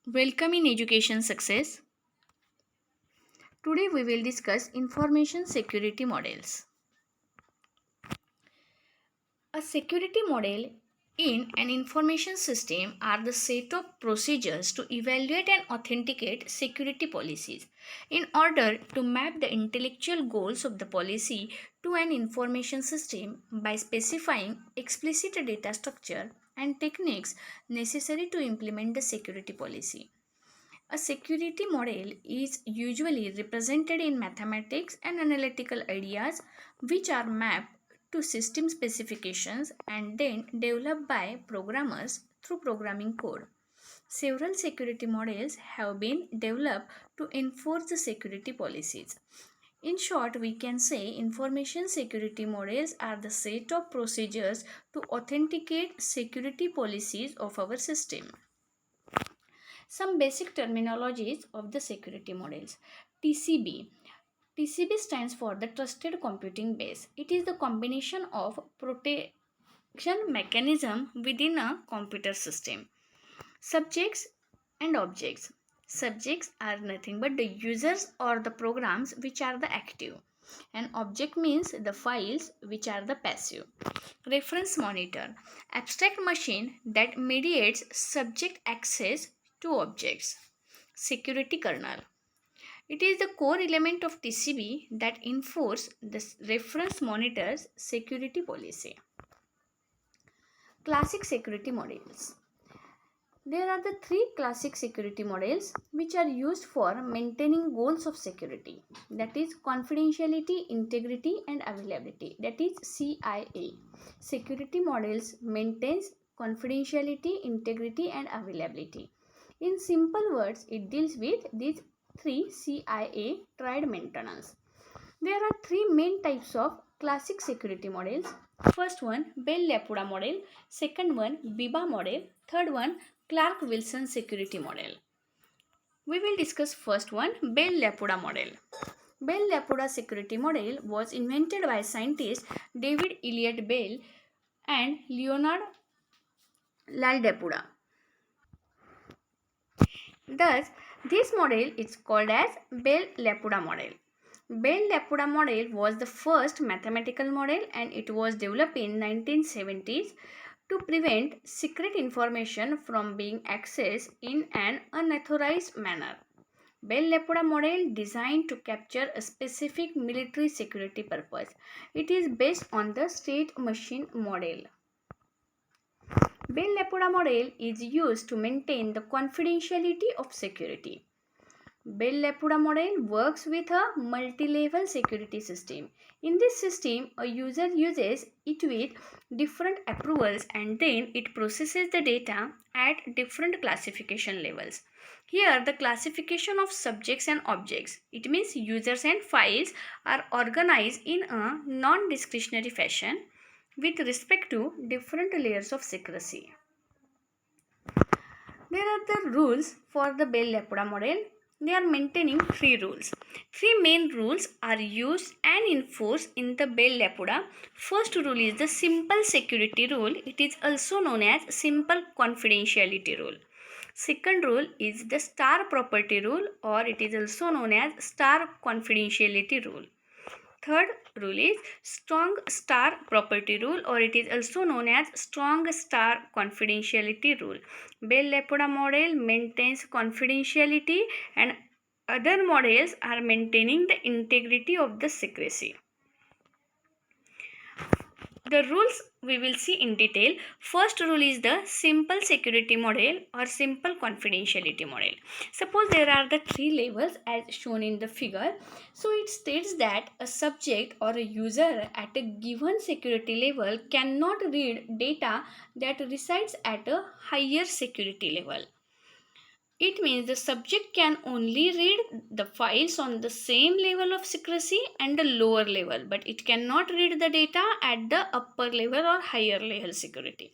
Welcome in Education Success. Today we will discuss information security models. A security model in an information system are the set of procedures to evaluate and authenticate security policies. In order to map the intellectual goals of the policy to an information system by specifying explicit data structure and techniques necessary to implement the security policy. A security model is usually represented in mathematics and analytical ideas which are mapped to system specifications and then developed by programmers through programming code. Several security models have been developed to enforce the security policies. In short, we can say information security models are the set of procedures to authenticate security policies of our system. Some basic terminologies of the security models. TCB. TCB stands for the Trusted Computing Base. It is the combination of protection mechanism within a computer system. Subjects and objects. Subjects are nothing but the users or the programs which are the active. And object means the files which are the passive. Reference monitor. Abstract machine that mediates subject access to objects. Security kernel. It is the core element of TCB that enforces the reference monitor's security policy. Classic security models. There are the three classic security models which are used for maintaining goals of security, that is confidentiality, integrity and availability, that is CIA. Security models maintains confidentiality, integrity and availability. In simple words, it deals with these three CIA tried maintenance. There are three main types of classic security models. First one, Bell-LaPadula model. Second one, BIBA model. Third one, Clark-Wilson security model. We will discuss first one, Bell-LaPadula model. Bell-LaPadula security model was invented by scientists David Elliott Bell and Leonard LaPadula. Thus, this model is called as Bell-LaPadula model. Bell-LaPadula model was the first mathematical model and it was developed in 1970s to prevent secret information from being accessed in an unauthorized manner. Bell-LaPadula model designed to capture a specific military security purpose. It is based on the state machine model. Bell-LaPadula model is used to maintain the confidentiality of security. Bell-LaPadula model works with a multi-level security system. In this system, a user uses it with different approvals and then it processes the data at different classification levels. Here, the classification of subjects and objects, it means users and files, are organized in a non-discretionary fashion with respect to different layers of secrecy. There are the rules for the Bell-LaPadula model. They are maintaining three rules. Three main rules are used and enforced in the Bell-LaPadula. First rule is the simple security rule. It is also known as simple confidentiality rule. Second rule is the star property rule, or it is also known as star confidentiality rule. Third rule is strong star property rule, or it is also known as strong star confidentiality rule. Bell-LaPadula model maintains confidentiality and other models are maintaining the integrity of the secrecy. The rules we will see in detail. First rule is the simple security model or simple confidentiality model. Suppose there are the three levels as shown in the figure. So it states that a subject or a user at a given security level cannot read data that resides at a higher security level. It means the subject can only read the files on the same level of secrecy and the lower level, but it cannot read the data at the upper level or higher level security.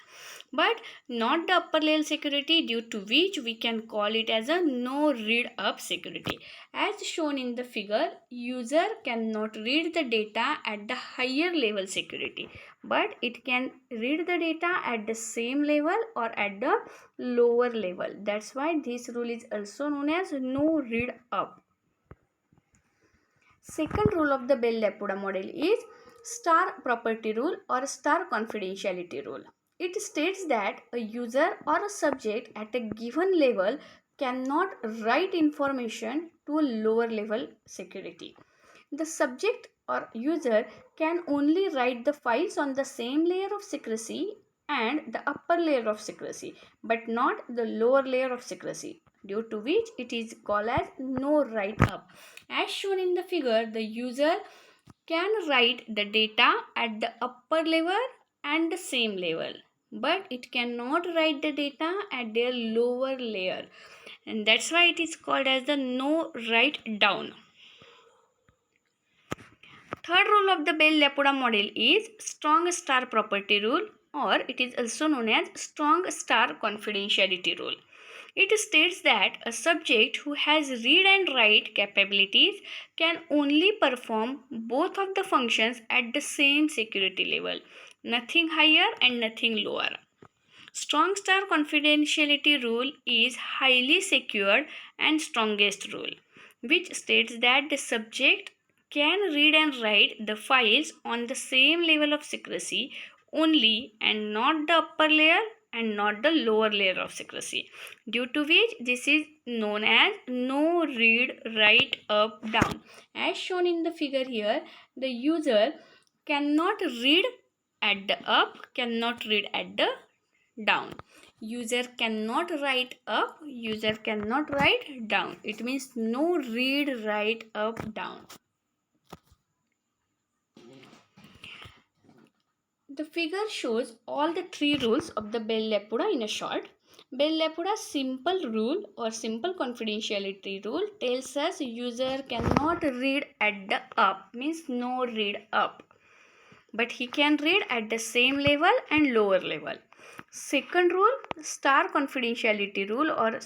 But not the upper level security, due to which we can call it as a no read up security. As shown in the figure, user cannot read the data at the higher level security, but it can read the data at the same level or at the lower level. That's why this rule is also known as no read up. Second rule of the Bell-LaPadula model is star property rule or star confidentiality rule. It states that a user or a subject at a given level cannot write information to a lower level security. The subject or user can only write the files on the same layer of secrecy and the upper layer of secrecy, but not the lower layer of secrecy, due to which it is called as no write up. As shown in the figure, the user can write the data at the upper level and the same level, but it cannot write the data at their lower layer, and that's why it is called as the no write down. Third rule of the Bell-LaPadula model is strong star property rule, or it is also known as strong star confidentiality rule. It states that a subject who has read and write capabilities can only perform both of the functions at the same security level, nothing higher and nothing lower. Strong star confidentiality rule is highly secured and strongest rule, which states that the subject can read and write the files on the same level of secrecy only and not the upper layer and not the lower layer of secrecy, due to which this is known as no read write up down. As shown in the figure here, the user cannot read at the up, cannot read at the down. User cannot write up, user cannot write down. It means no read write up down. The figure shows all the three rules of the Bell-LaPadula in a short. Bell-LaPadula's simple rule or simple confidentiality rule tells us user cannot read at the up, means no read up, but he can read at the same level and lower level. Second rule, star confidentiality rule or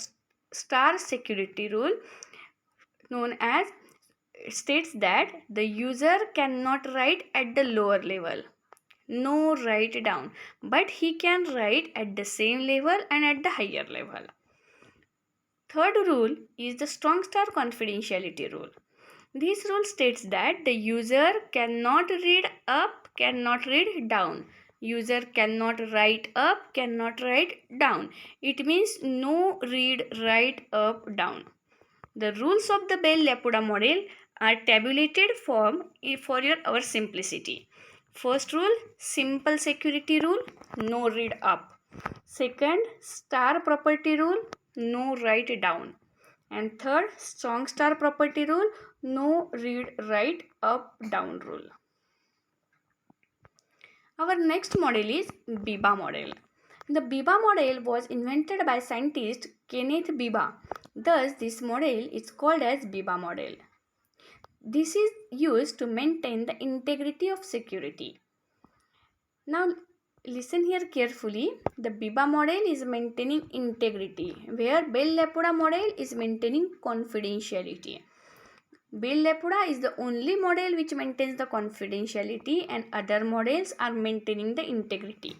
star security rule, known as, states that the user cannot write at the lower level, no write down, but he can write at the same level and at the higher level. Third rule is the strong star confidentiality rule. This rule states that the user cannot read up, cannot read down. User cannot write up, cannot write down. It means no read, write up, down. The rules of the Bell-LaPadula model are tabulated form for our simplicity. First rule, simple security rule, no read up. Second, star property rule, no write down. And third, strong star property rule, no read write up down rule. Our next model is Biba model. The Biba model was invented by scientist Kenneth Biba. Thus, this model is called as Biba model. This is used to maintain the integrity of security. Now, listen here carefully. The Biba model is maintaining integrity, where Bell-LaPadula model is maintaining confidentiality. Bell-LaPadula is the only model which maintains the confidentiality, and other models are maintaining the integrity.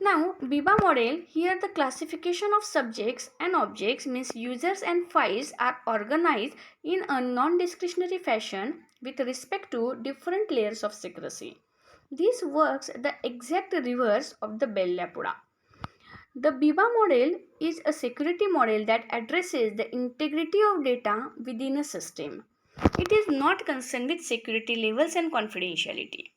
Now, Biba model, here the classification of subjects and objects, means users and files, are organized in a non-discretionary fashion with respect to different layers of secrecy. This works the exact reverse of the Bell-LaPadula. The Biba model is a security model that addresses the integrity of data within a system. It is not concerned with security levels and confidentiality.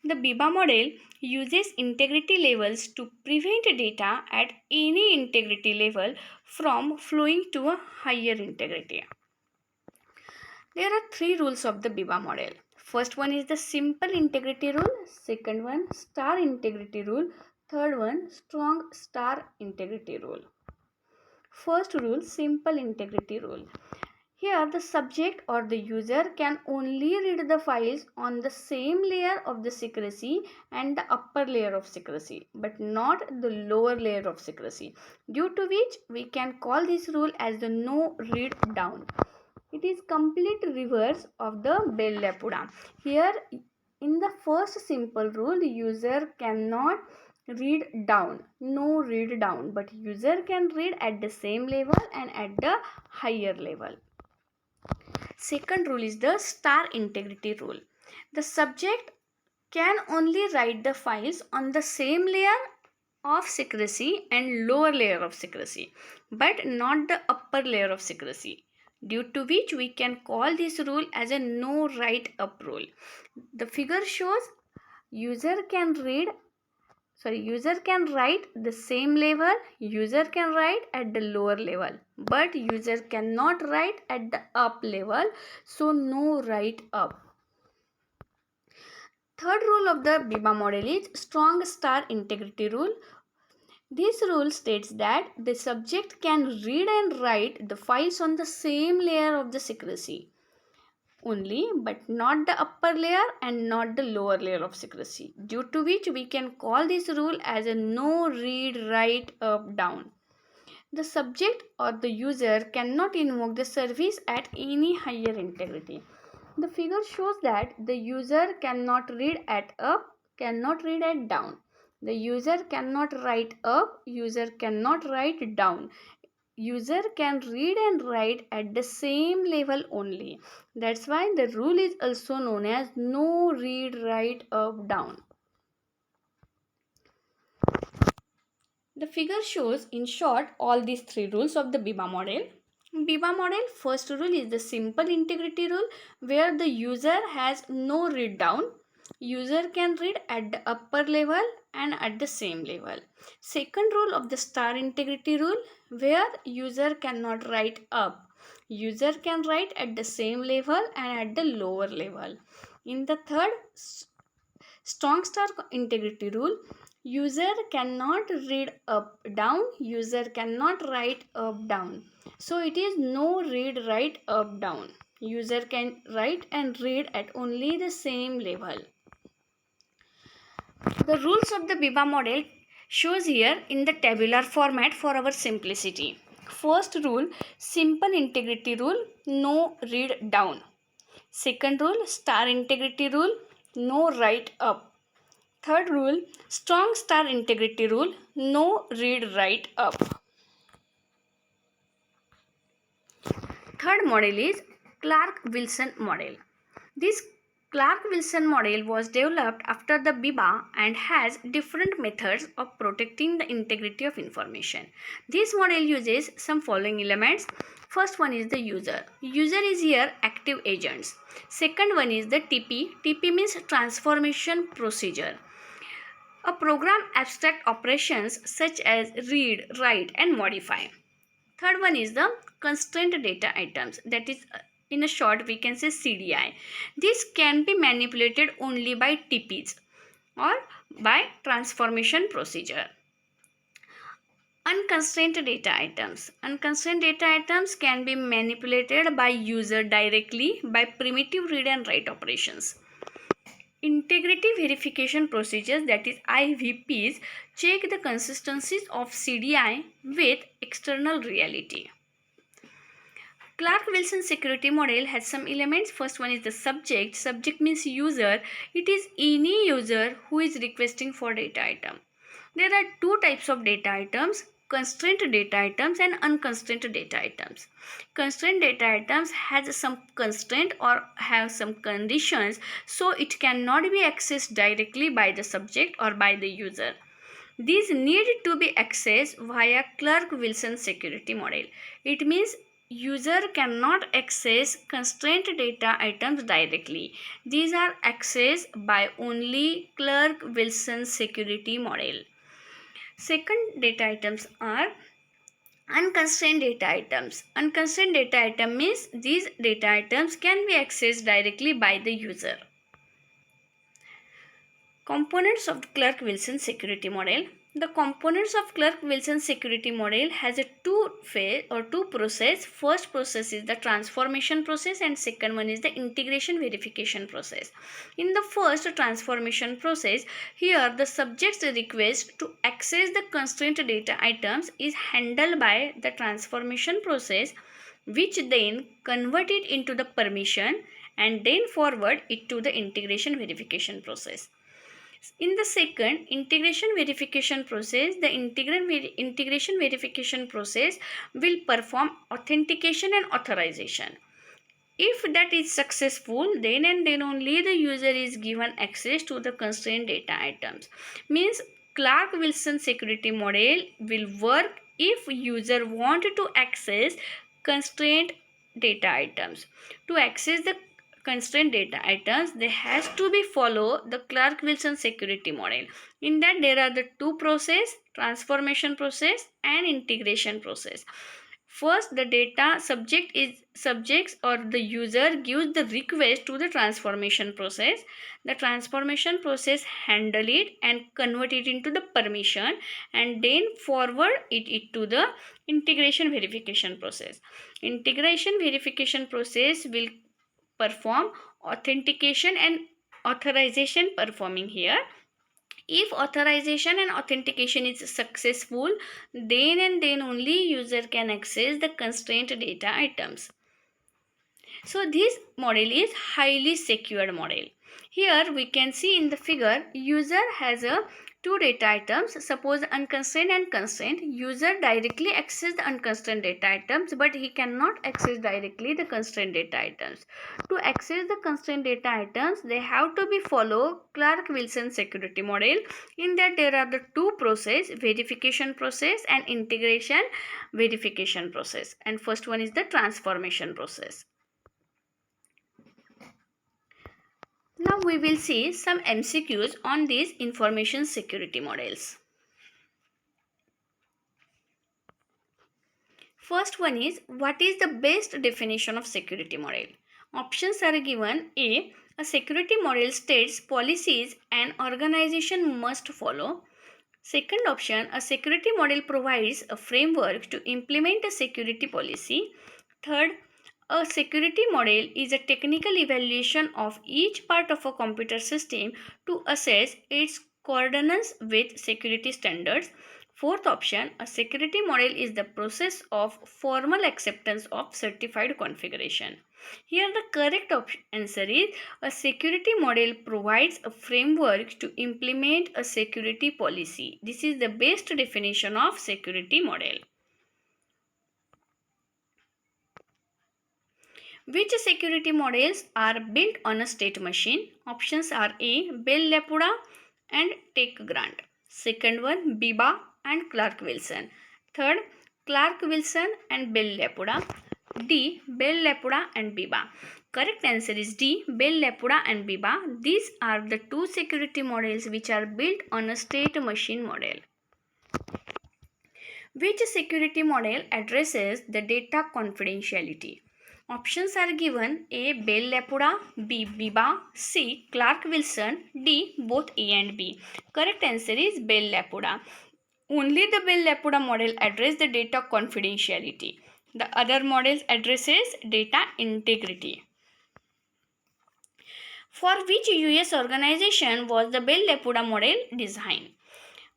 The Biba model uses integrity levels to prevent data at any integrity level from flowing to a higher integrity. There are three rules of the Biba model. First one is the simple integrity rule, second one star integrity rule, third one strong star integrity rule. First rule, simple integrity rule. Here the subject or the user can only read the files on the same layer of the secrecy and the upper layer of secrecy, but not the lower layer of secrecy, due to which we can call this rule as the no read down. It is complete reverse of the Bell-LaPadula. Here In the first simple rule, user cannot read down, no read down, but user can read at the same level and at the higher level. Second rule is the star integrity rule. The subject can only write the files on the same layer of secrecy and lower layer of secrecy, but not the upper layer of secrecy, due to which we can call this rule as a no write up rule. The figure shows user can write the same level, user can write at the lower level, but user cannot write at the up level, so no write up. Third rule of the BIBA model is strong star integrity rule. This rule states that the subject can read and write the files on the same layer of the secrecy only, but not the upper layer and not the lower layer of secrecy, due to which we can call this rule as a no read write up down. The subject or the user cannot invoke the service at any higher integrity. The figure shows that the user cannot read at up, cannot read at down. The user cannot write up, user cannot write down. User can read and write at the same level only. That's why the rule is also known as no read write up down. The figure shows in short all these three rules of the BIBA model. BIBA model, first rule is the simple integrity rule, where the user has no read down. User can read at the upper level and at the same level. Second rule of the star integrity rule, where user cannot write up. User can write at the same level and at the lower level. In the third strong star integrity rule, user cannot read up down, user cannot write up down. So it is no read write up down. User can write and read at only the same level. The rules of the BIBA model shows here in the tabular format for our simplicity. First rule, simple integrity rule, no read down. Second rule, star integrity rule, no write up. Third rule, strong star integrity rule, no read write up. Third model is Clark-Wilson model. This Clark-Wilson model was developed after the BIBA and has different methods of protecting the integrity of information. This model uses some following elements. First one is the user. User is here active agents. Second one is the TP. TP means transformation procedure. A program abstract operations such as read, write and modify. Third one is the constraint data items, that is in a short we can say CDI. This can be manipulated only by TPs or by transformation procedure. Unconstrained data items. Unconstrained data items can be manipulated by user directly by primitive read and write operations. Integrity verification procedures, that is IVPs, check the consistencies of CDI with external reality. Clark-Wilson security model has some elements. First one is the subject. Subject means user. It is any user who is requesting for data item. There are two types of data items: constrained data items and unconstrained data items. Constrained data items has some constraint or have some conditions, so it cannot be accessed directly by the subject or by the user. These need to be accessed via Clark-Wilson security model. It means user cannot access constrained data items directly. These are accessed by only Clark-Wilson security model. Second data items are unconstrained data items. Unconstrained data item means these data items can be accessed directly by the user. Components of the Clark-Wilson security model. The components of Clark-Wilson security model has a two process. First process is the transformation process and second one is the integration verification process. In the first transformation process, here the subject's request to access the constraint data items is handled by the transformation process, which then convert it into the permission and then forward it to the integration verification process. In the second integration verification process, the integration verification process will perform authentication and authorization. If that is successful, then and then only the user is given access to the constrained data items. Means Clark-Wilson security model will work if user want to access constrained data items. To access the constrained data items, they has to be follow the Clark-Wilson security model. In that there are the two process, transformation process and integration process. First, the data subjects or the user gives the request to the transformation process. The transformation process handle it and convert it into the permission and then forward it to the integration verification process. Integration verification process will perform authentication and authorization performing here. If authorization and authentication is successful, then and then only user can access the constrained data items. So this model is highly secured model. Here we can see in the figure, user has a two data items. Suppose unconstrained and constrained. User directly access the unconstrained data items, but he cannot access directly the constrained data items. To access the constrained data items, they have to be follow Clark-Wilson security model. In that there are the two process, verification process and integration verification process. And first one is the transformation process. Now we will see some MCQs on these information security models. First one is, what is the best definition of security model? Options are given. A security model states policies an organization must follow. Second option, a security model provides a framework to implement a security policy. Third, a security model is a technical evaluation of each part of a computer system to assess its coordinates with security standards. Fourth option, a security model is the process of formal acceptance of certified configuration. Here the correct answer is, a security model provides a framework to implement a security policy. This is the best definition of security model. Which security models are built on a state machine? Options are A. Bell-LaPadula and Take-Grant. Second one, Biba and Clark-Wilson. Third, Clark-Wilson and Bell-LaPadula. D. Bell-LaPadula and Biba. Correct answer is D. Bell-LaPadula and Biba. These are the two security models which are built on a state machine model. Which security model addresses the data confidentiality? Options are given. A. Bell-LaPadula, B. Biba, C. Clark-Wilson, D. Both A and B. Correct answer is Bell-LaPadula. Only the Bell-LaPadula model addresses the data confidentiality. The other models addresses data integrity. For which US organization was the Bell-LaPadula model designed?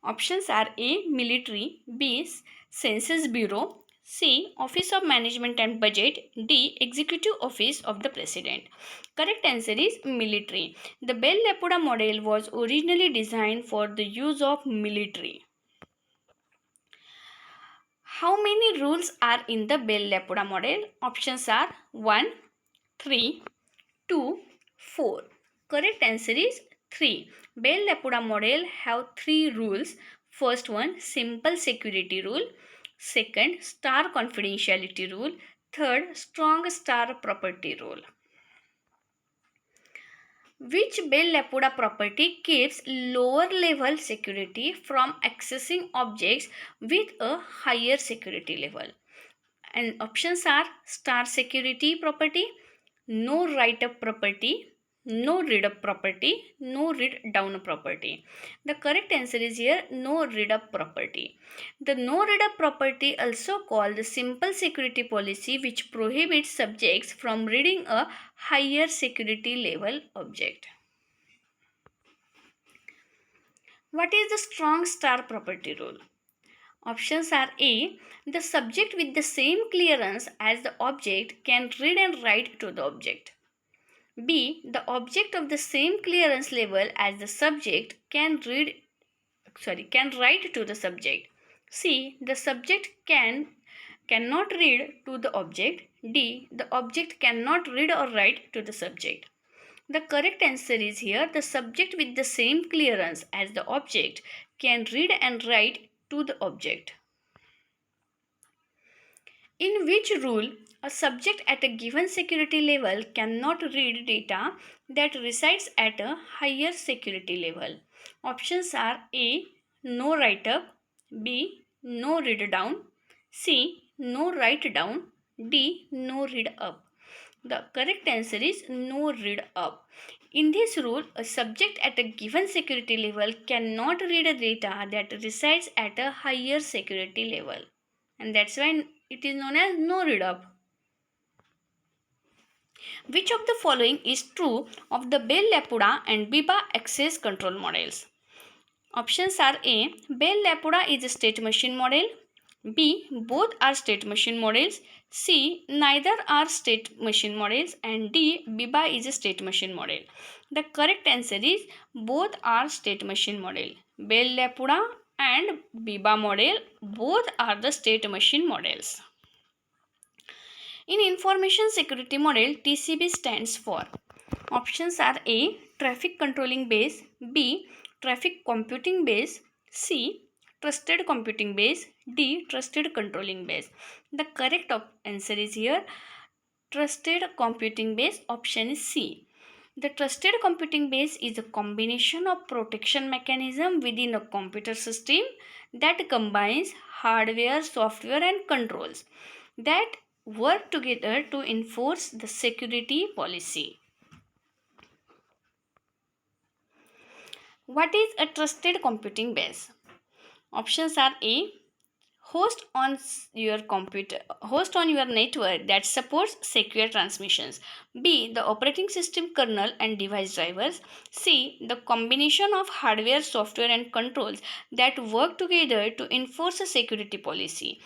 Options are A. Military, B. Census Bureau, C. Office of Management and Budget, D. Executive Office of the President. Correct answer is military. The Bell-LaPadula model was originally designed for the use of military. How many rules are in the Bell-LaPadula model? Options are 1, 3, 2, 4. Correct answer is 3. Bell-LaPadula model have 3 rules. First one, simple security rule. Second, star confidentiality rule. Third, strong star property rule. Which Bell-LaPadula property keeps lower level security from accessing objects with a higher security level? And options are star security property, no write up property, no read up property, no read down property. The correct answer is here no read up property. The no read up property, also called the simple security policy, which prohibits subjects from reading a higher security level object. What is the strong star property rule? Options are A. The subject with the same clearance as the object can read and write to the object. B. The object of the same clearance level as the subject can write to the subject. C. The subject cannot read to the object. D. The object cannot read or write to the subject. The correct answer is here the subject with the same clearance as the object can read and write to the object. In which rule a subject at a given security level cannot read data that resides at a higher security level? Options are A. No write up, B. No read down, C. No write down, D. No read up. The correct answer is no read up. In this rule, a subject at a given security level cannot read a data that resides at a higher security level. And that's why it is known as no read up. Which of the following is true of the Bell-LaPadula and Biba access control models? Options are A. Bell-LaPadula is a state machine model. B. Both are state machine models. C. Neither are state machine models. And D. Biba is a state machine model. The correct answer is both are state machine model. Bell-LaPadula and Biba model both are the state machine models. In information security model, TCB stands for. Options are A. Traffic controlling base, B. Traffic computing base, C. Trusted computing base, D. Trusted controlling base. The correct answer is here trusted computing base. Option is C. The trusted computing base is a combination of protection mechanism within a computer system that combines hardware, software and controls that work together to enforce the security policy. What is a trusted computing base? Options are A. Host on your network that supports secure transmissions. B. The operating system kernel and device drivers. C. The combination of hardware, software and controls that work together to enforce a security policy.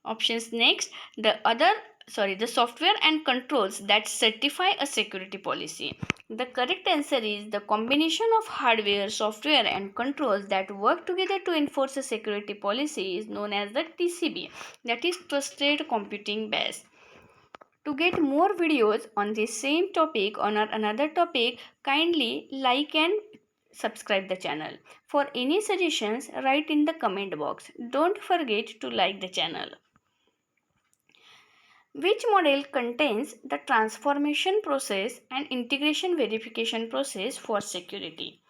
Options next, the software and controls that certify a security policy. The correct answer is the combination of hardware, software and controls that work together to enforce a security policy is known as the TCB, that is Trusted Computing Base. To get more videos on the same topic or another topic, kindly like and subscribe the channel. For any suggestions, write in the comment box. Don't forget to like the channel. Which model contains the transformation process and integration verification process for security?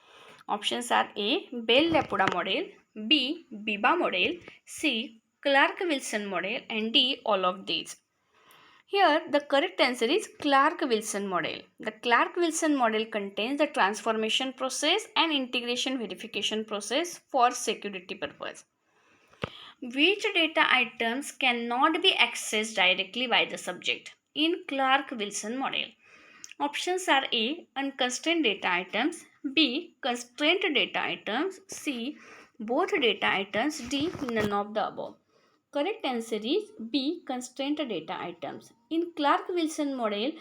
Options are A. Bell-LaPadula model, B. Biba model, C. Clark-Wilson model and D. All of these. Here the correct answer is Clark-Wilson model. The Clark-Wilson model contains the transformation process and integration verification process for security purpose. Which data items cannot be accessed directly by the subject in Clark-Wilson model? Options are A. Unconstrained data items, B. Constrained data items, C. Both data items, D. None of the above. Correct answer is B. Constrained data items. In Clark-Wilson model,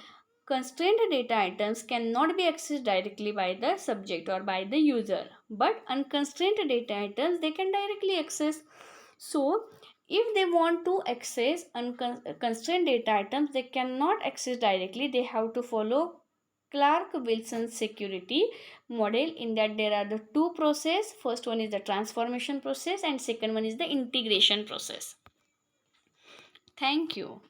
constrained data items cannot be accessed directly by the subject or by the user, but unconstrained data items they can directly access. So, if they want to access constrained data items, they cannot access directly. They have to follow Clark-Wilson security model, in that there are the two process. First one is the transformation process and second one is the integration process. Thank you.